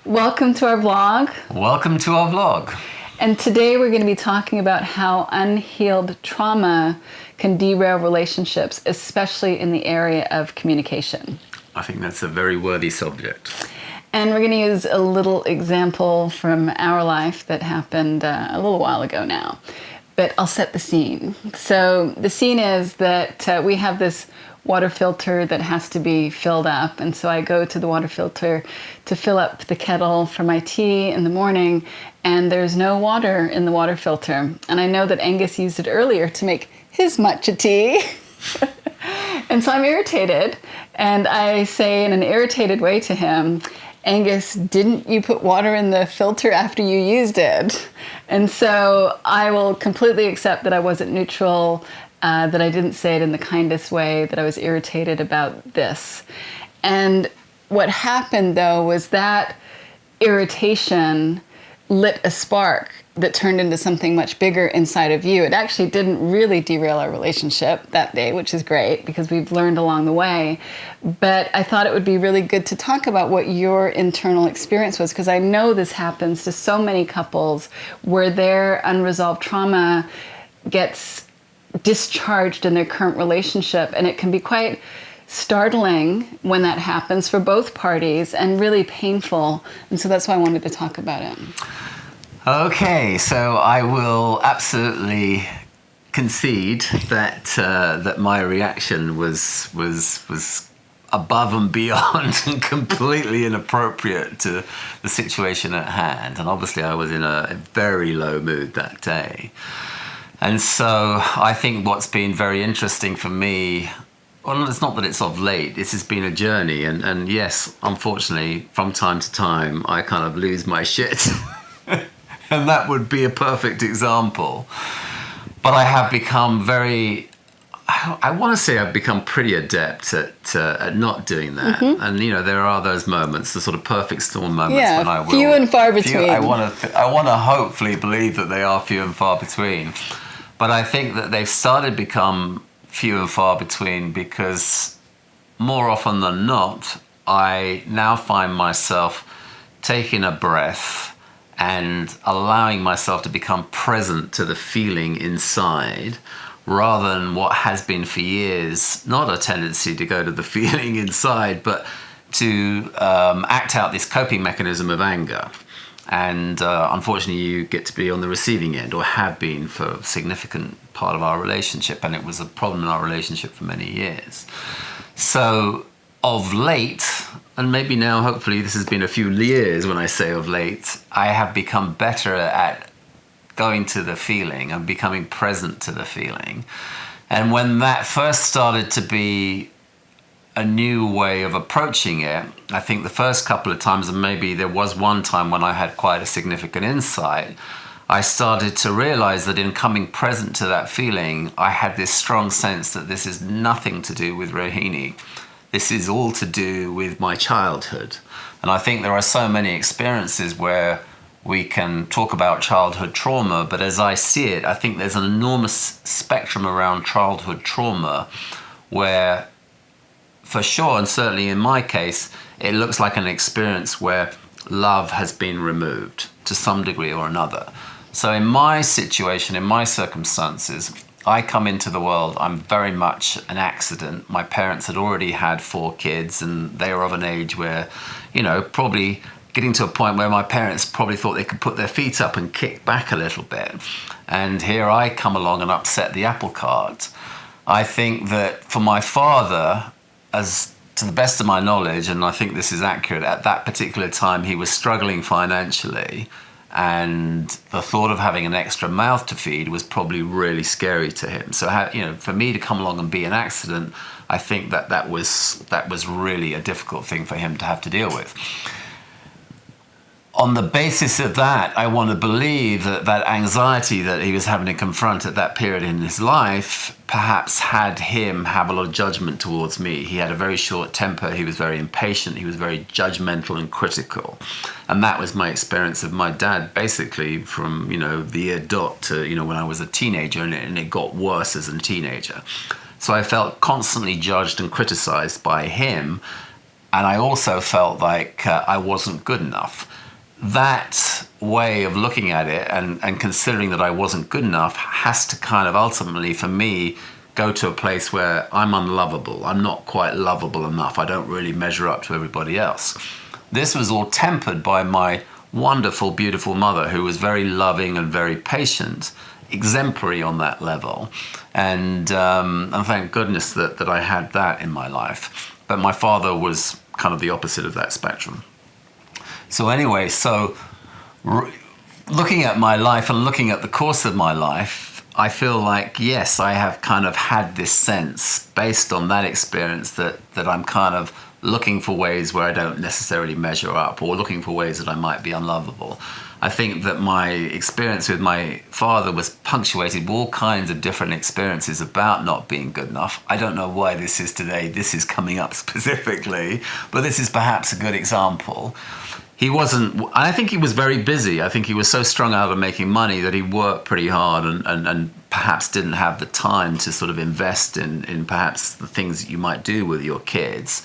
Welcome to our vlog. Welcome to our vlog. And today we're going to be talking about how unhealed trauma can derail relationships, especially in the area of communication. I think that's a very worthy subject. And we're going to use a little example from our life that happened a little while ago now. But I'll set the scene. So the scene is that we have this water filter that has to be filled up. And so I go to the water filter to fill up the kettle for my tea in the morning, and there's no water in the water filter. And I know that Angus used it earlier to make his matcha tea. And so I'm irritated, and I say in an irritated way to him, Angus, didn't you put water in the filter after you used it? And so I will completely accept that I wasn't neutral, that I didn't say it in the kindest way, that I was irritated about this. And what happened, though, was that irritation lit a spark that turned into something much bigger inside of you. It actually didn't really derail our relationship that day, which is great because we've learned along the way. But I thought it would be really good to talk about what your internal experience was, because I know this happens to so many couples where their unresolved trauma gets discharged in their current relationship, and it can be quite startling when that happens for both parties and really painful. And so that's why I wanted to talk about it. Okay, so I will absolutely concede that that my reaction was above and beyond and completely inappropriate to the situation at hand. And obviously I was in a very low mood that day. And so I think what's been very interesting for me, well, it's not that it's of late, this has been a journey. And yes, unfortunately, from time to time, I kind of lose my shit. And that would be a perfect example. But I have become I want to say I've become pretty adept at not doing that. Mm-hmm. And, you know, there are those moments, the sort of perfect storm moments when I will. Few and far between. I want to hopefully believe that they are few and far between. But I think that they've started to become few and far between because more often than not, I now find myself taking a breath and allowing myself to become present to the feeling inside, rather than what has been for years not a tendency to go to the feeling inside, but to act out this coping mechanism of anger. And unfortunately, you get to be on the receiving end, or have been for a significant part of our relationship, and it was a problem in our relationship for many years. So of late, and maybe now hopefully this has been a few years when I say of late, I have become better at going to the feeling and becoming present to the feeling. And when that first started to be a new way of approaching it, I think the first couple of times, and maybe there was one time when I had quite a significant insight, I started to realize that in coming present to that feeling, I had this strong sense that this is nothing to do with Rohini. This is all to do with my childhood. And I think there are so many experiences where we can talk about childhood trauma, but as I see it, I think there's an enormous spectrum around childhood trauma where, for sure, and certainly in my case, it looks like an experience where love has been removed to some degree or another. So in my situation, in my circumstances, I come into the world, I'm very much an accident. My parents had already had 4 kids, and they were of an age where, you know, probably getting to a point where my parents probably thought they could put their feet up and kick back a little bit. And here I come along and upset the apple cart. I think that for my father, as to the best of my knowledge, and I think this is accurate, at that particular time he was struggling financially, and the thought of having an extra mouth to feed was probably really scary to him. So, you know, for me to come along and be an accident, I think that was really a difficult thing for him to have to deal with. On the basis of that, I want to believe that anxiety that he was having to confront at that period in his life perhaps had him have a lot of judgment towards me. He had a very short temper, he was very impatient, he was very judgmental and critical. And that was my experience of my dad, basically from, you know, the year dot to, you know, when I was a teenager, and it got worse as a teenager. So I felt constantly judged and criticized by him, and I also felt like I wasn't good enough. That way of looking at it and considering that I wasn't good enough has to kind of ultimately, for me, go to a place where I'm unlovable. I'm not quite lovable enough. I don't really measure up to everybody else. This was all tempered by my wonderful, beautiful mother, who was very loving and very patient, exemplary on that level. And thank goodness that I had that in my life. But my father was kind of the opposite of that spectrum. So anyway, looking at my life and looking at the course of my life, I feel like, yes, I have kind of had this sense based on that experience that I'm kind of looking for ways where I don't necessarily measure up, or looking for ways that I might be unlovable. I think that my experience with my father was punctuated with all kinds of different experiences about not being good enough. I don't know why this is today. This is coming up specifically, but this is perhaps a good example. He wasn't, I think he was very busy. I think he was so strung out of making money that he worked pretty hard and perhaps didn't have the time to sort of invest in perhaps the things that you might do with your kids.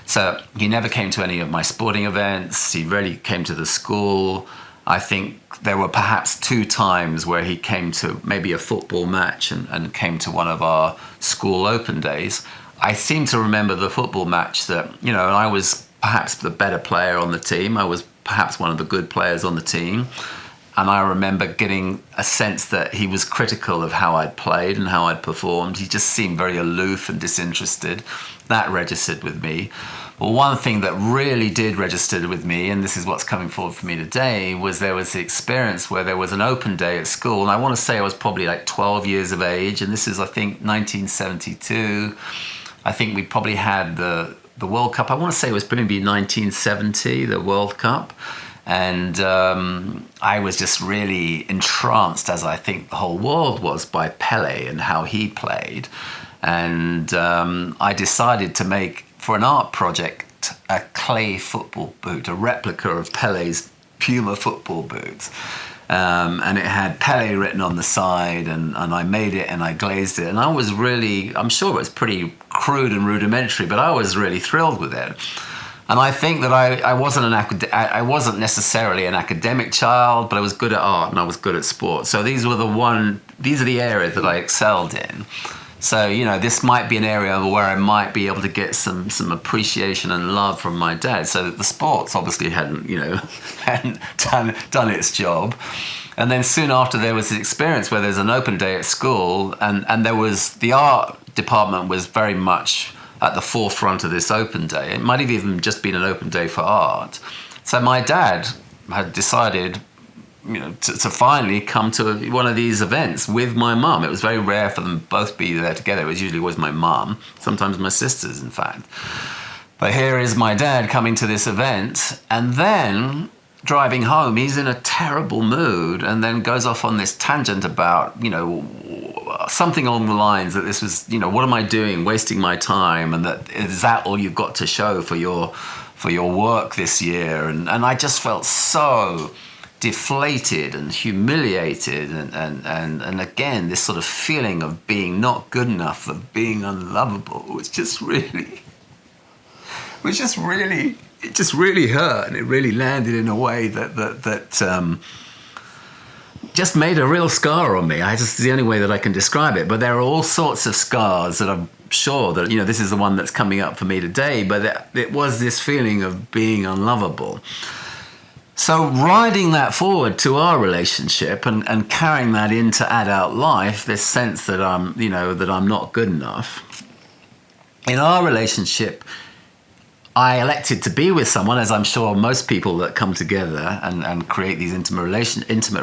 So he never came to any of my sporting events. He rarely came to the school. I think there were perhaps 2 times where he came to maybe a football match and came to one of our school open days. I seem to remember the football match that, I was perhaps the better player on the team. I was perhaps one of the good players on the team. And I remember getting a sense that he was critical of how I'd played and how I'd performed. He just seemed very aloof and disinterested. That registered with me. But one thing that really did register with me, and this is what's coming forward for me today, was there was the experience where there was an open day at school. And I want to say I was probably like 12 years of age. And this is, I think, 1972. I think we probably had the World Cup. I want to say it was maybe 1970, the World Cup. And I was just really entranced, as I think the whole world was, by Pelé and how he played. And I decided to make, for an art project, a clay football boot, a replica of Pelé's Puma football boots. And it had Pelé written on the side, and I made it and I glazed it. And I was really, I'm sure it was pretty crude and rudimentary, but I was really thrilled with it. And I think that I wasn't necessarily an academic child, but I was good at art and I was good at sport. So these are the areas that I excelled in. So, this might be an area where I might be able to get some appreciation and love from my dad. So the sports obviously hadn't done its job. And then soon after there was this experience where there's an open day at school, and there was, the art department was very much at the forefront of this open day. It might have even just been an open day for art. So my dad had decided, to finally come to one of these events with my mum. It was very rare for them both be there together. It was usually always my mum, sometimes my sisters, in fact. But here is my dad coming to this event, and then driving home, he's in a terrible mood, and then goes off on this tangent about, something along the lines that this was, what am I doing, wasting my time, and that is that all you've got to show for your work this year? And I just felt so deflated and humiliated, and again, this sort of feeling of being not good enough, of being unlovable, it just really hurt, and it really landed in a way that just made a real scar on me. It's the only way that I can describe it. But there are all sorts of scars that I'm sure that, this is the one that's coming up for me today, but it was this feeling of being unlovable. So riding that forward to our relationship and carrying that into adult life, this sense that I'm not good enough. In our relationship, I elected to be with someone, as I'm sure most people that come together and create these intimate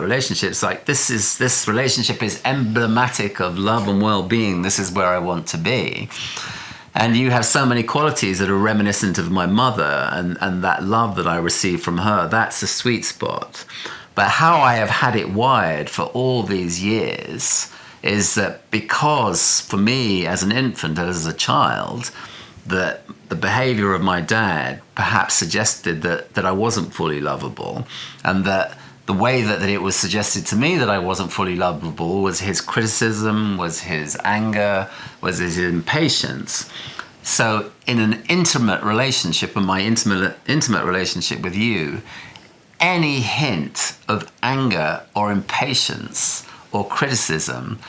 relationships, like this relationship is emblematic of love and well-being. This is where I want to be. And you have so many qualities that are reminiscent of my mother and that love that I received from her. That's the sweet spot. But how I have had it wired for all these years is that because for me as an infant, as a child, that the behavior of my dad perhaps suggested that I wasn't fully lovable, and that the way that it was suggested to me that I wasn't fully lovable was his criticism, was his anger, was his impatience. So in an intimate relationship, and my intimate relationship with you, any hint of anger or impatience or criticism,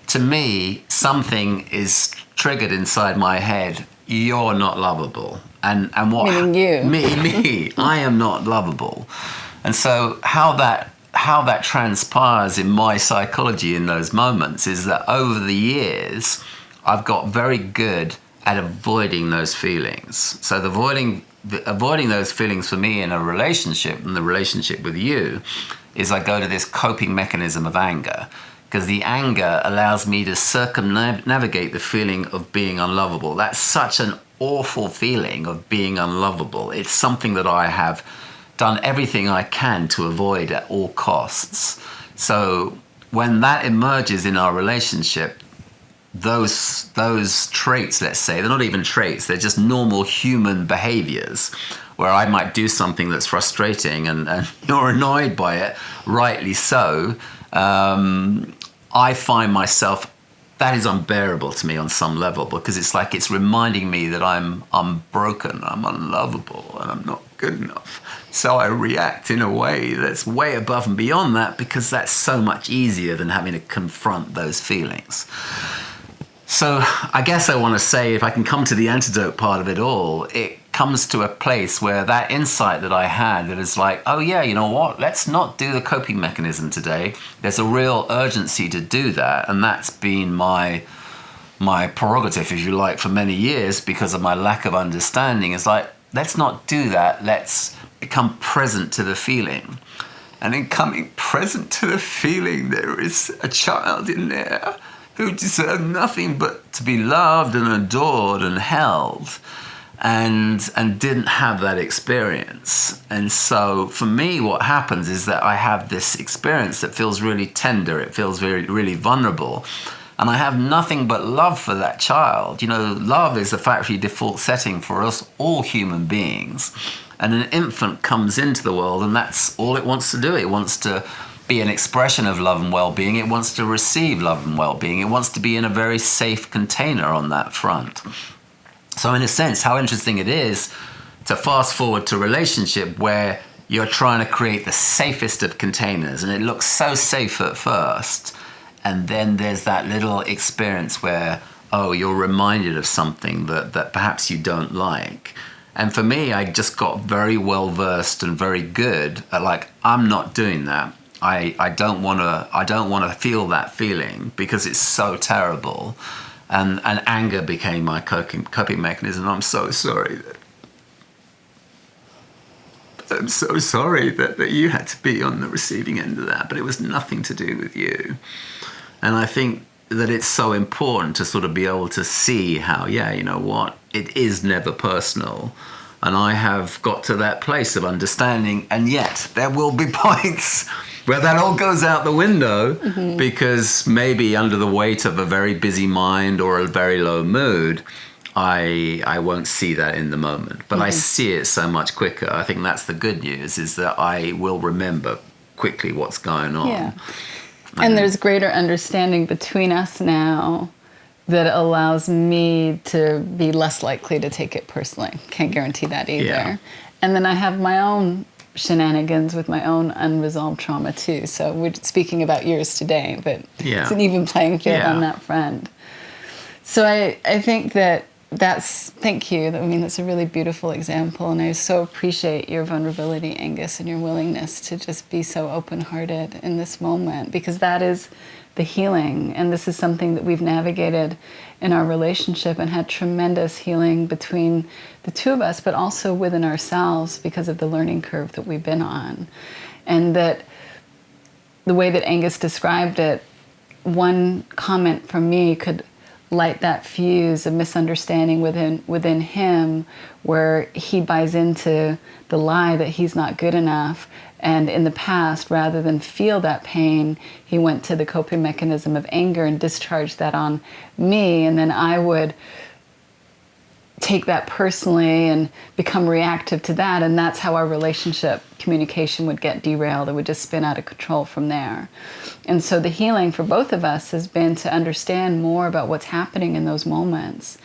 to me, something is triggered inside my head. You're not lovable. And what? Meaning you. Me. I am not lovable. And so how that transpires in my psychology in those moments is that over the years, I've got very good at avoiding those feelings. So avoiding those feelings for me in a relationship, and the relationship with you, is I go to this coping mechanism of anger, because the anger allows me to circumnavigate the feeling of being unlovable. That's such an awful feeling of being unlovable. It's something that I have done everything I can to avoid at all costs. So when that emerges in our relationship, those traits, let's say, they're not even traits, they're just normal human behaviors, where I might do something that's frustrating and you're annoyed by it, rightly so. I find myself, that is unbearable to me on some level, because it's like it's reminding me that I'm broken, I'm unlovable, and I'm not good enough. So I react in a way that's way above and beyond that, because that's so much easier than having to confront those feelings. So I guess I want to say, if I can come to the antidote part of it all, it comes to a place where that insight that I had, that is like, oh yeah, you know what, let's not do the coping mechanism today. There's a real urgency to do that, and that's been my prerogative, if you like, for many years, because of my lack of understanding. It's like, let's not do that, let's become present to the feeling. And in coming present to the feeling, there is a child in there who deserved nothing but to be loved and adored and held, and didn't have that experience. And so for me, what happens is that I have this experience that feels really tender, it feels really vulnerable, and I have nothing but love for that child. You know, love is the factory default setting for us all human beings. And an infant comes into the world, and that's all it wants to do. It wants to be an expression of love and well-being. It wants to receive love and well-being. It wants to be in a very safe container on that front. So in a sense, how interesting it is to fast forward to a relationship where you're trying to create the safest of containers, and it looks so safe at first, and then there's that little experience where, oh, you're reminded of something that perhaps you don't like. And for me, I just got very well versed and very good at, like, I'm not doing that. I don't want to feel that feeling, because it's so terrible, and anger became my coping mechanism. I'm so sorry that you had to be on the receiving end of that, but it was nothing to do with you. And I think that it's so important to sort of be able to see how, yeah, you know what, it is never personal. And I have got to that place of understanding, and yet there will be points where that all goes out the window, because maybe under the weight of a very busy mind or a very low mood, I won't see that in the moment. But I see it so much quicker. I think that's the good news, is that I will remember quickly what's going on. Yeah. And there's greater understanding between us now that allows me to be less likely to take it personally. Can't guarantee that either. Yeah. And then I have my own shenanigans with my own unresolved trauma too. So we're speaking about yours today, but it's an even playing field on that front. So I think thank you. I mean, that's a really beautiful example, and I so appreciate your vulnerability, Angus, and your willingness to just be so open-hearted in this moment, because that is the healing, and this is something that we've navigated in our relationship and had tremendous healing between the two of us, but also within ourselves because of the learning curve that we've been on. And that the way that Angus described it, one comment from me could light that fuse of misunderstanding within him, where he buys into the lie that he's not good enough. And in the past, rather than feel that pain, he went to the coping mechanism of anger and discharged that on me. And then I would take that personally and become reactive to that. And that's how our relationship communication would get derailed. It would just spin out of control from there. And so the healing for both of us has been to understand more about what's happening in those moments.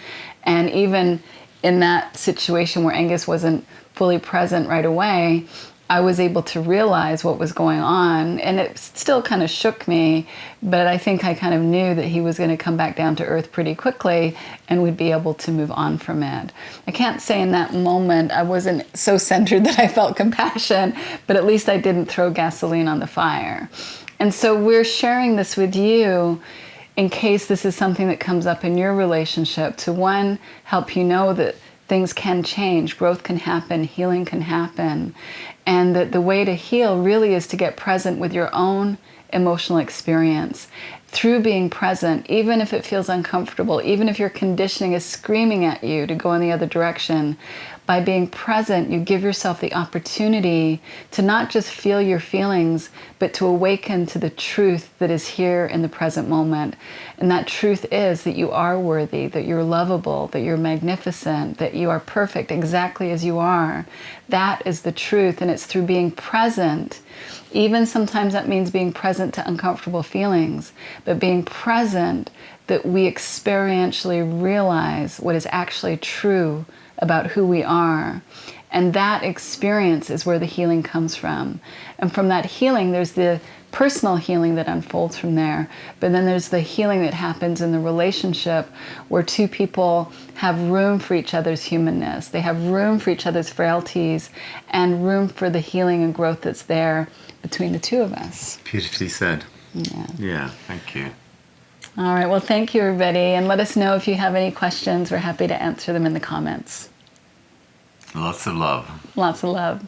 And even in that situation where Angus wasn't fully present right away, I was able to realize what was going on, and it still kind of shook me, but I think I kind of knew that he was going to come back down to earth pretty quickly and we'd be able to move on from it. I can't say in that moment I wasn't so centered that I felt compassion, but at least I didn't throw gasoline on the fire. And so we're sharing this with you in case this is something that comes up in your relationship, to one, help you know that things can change, growth can happen, healing can happen, and that the way to heal really is to get present with your own emotional experience. Through being present, even if it feels uncomfortable, even if your conditioning is screaming at you to go in the other direction, by being present, you give yourself the opportunity to not just feel your feelings, but to awaken to the truth that is here in the present moment. And that truth is that you are worthy, that you're lovable, that you're magnificent, that you are perfect exactly as you are. That is the truth, and it's through being present. Even sometimes that means being present to uncomfortable feelings, but being present that we experientially realize what is actually true about who we are. And that experience is where the healing comes from. And from that healing, there's the personal healing that unfolds from there. But then there's the healing that happens in the relationship where two people have room for each other's humanness. They have room for each other's frailties and room for the healing and growth that's there between the two of us. Beautifully said. Yeah. Yeah, thank you. All right. Well, thank you, everybody. And let us know if you have any questions. We're happy to answer them in the comments. Lots of love. Lots of love.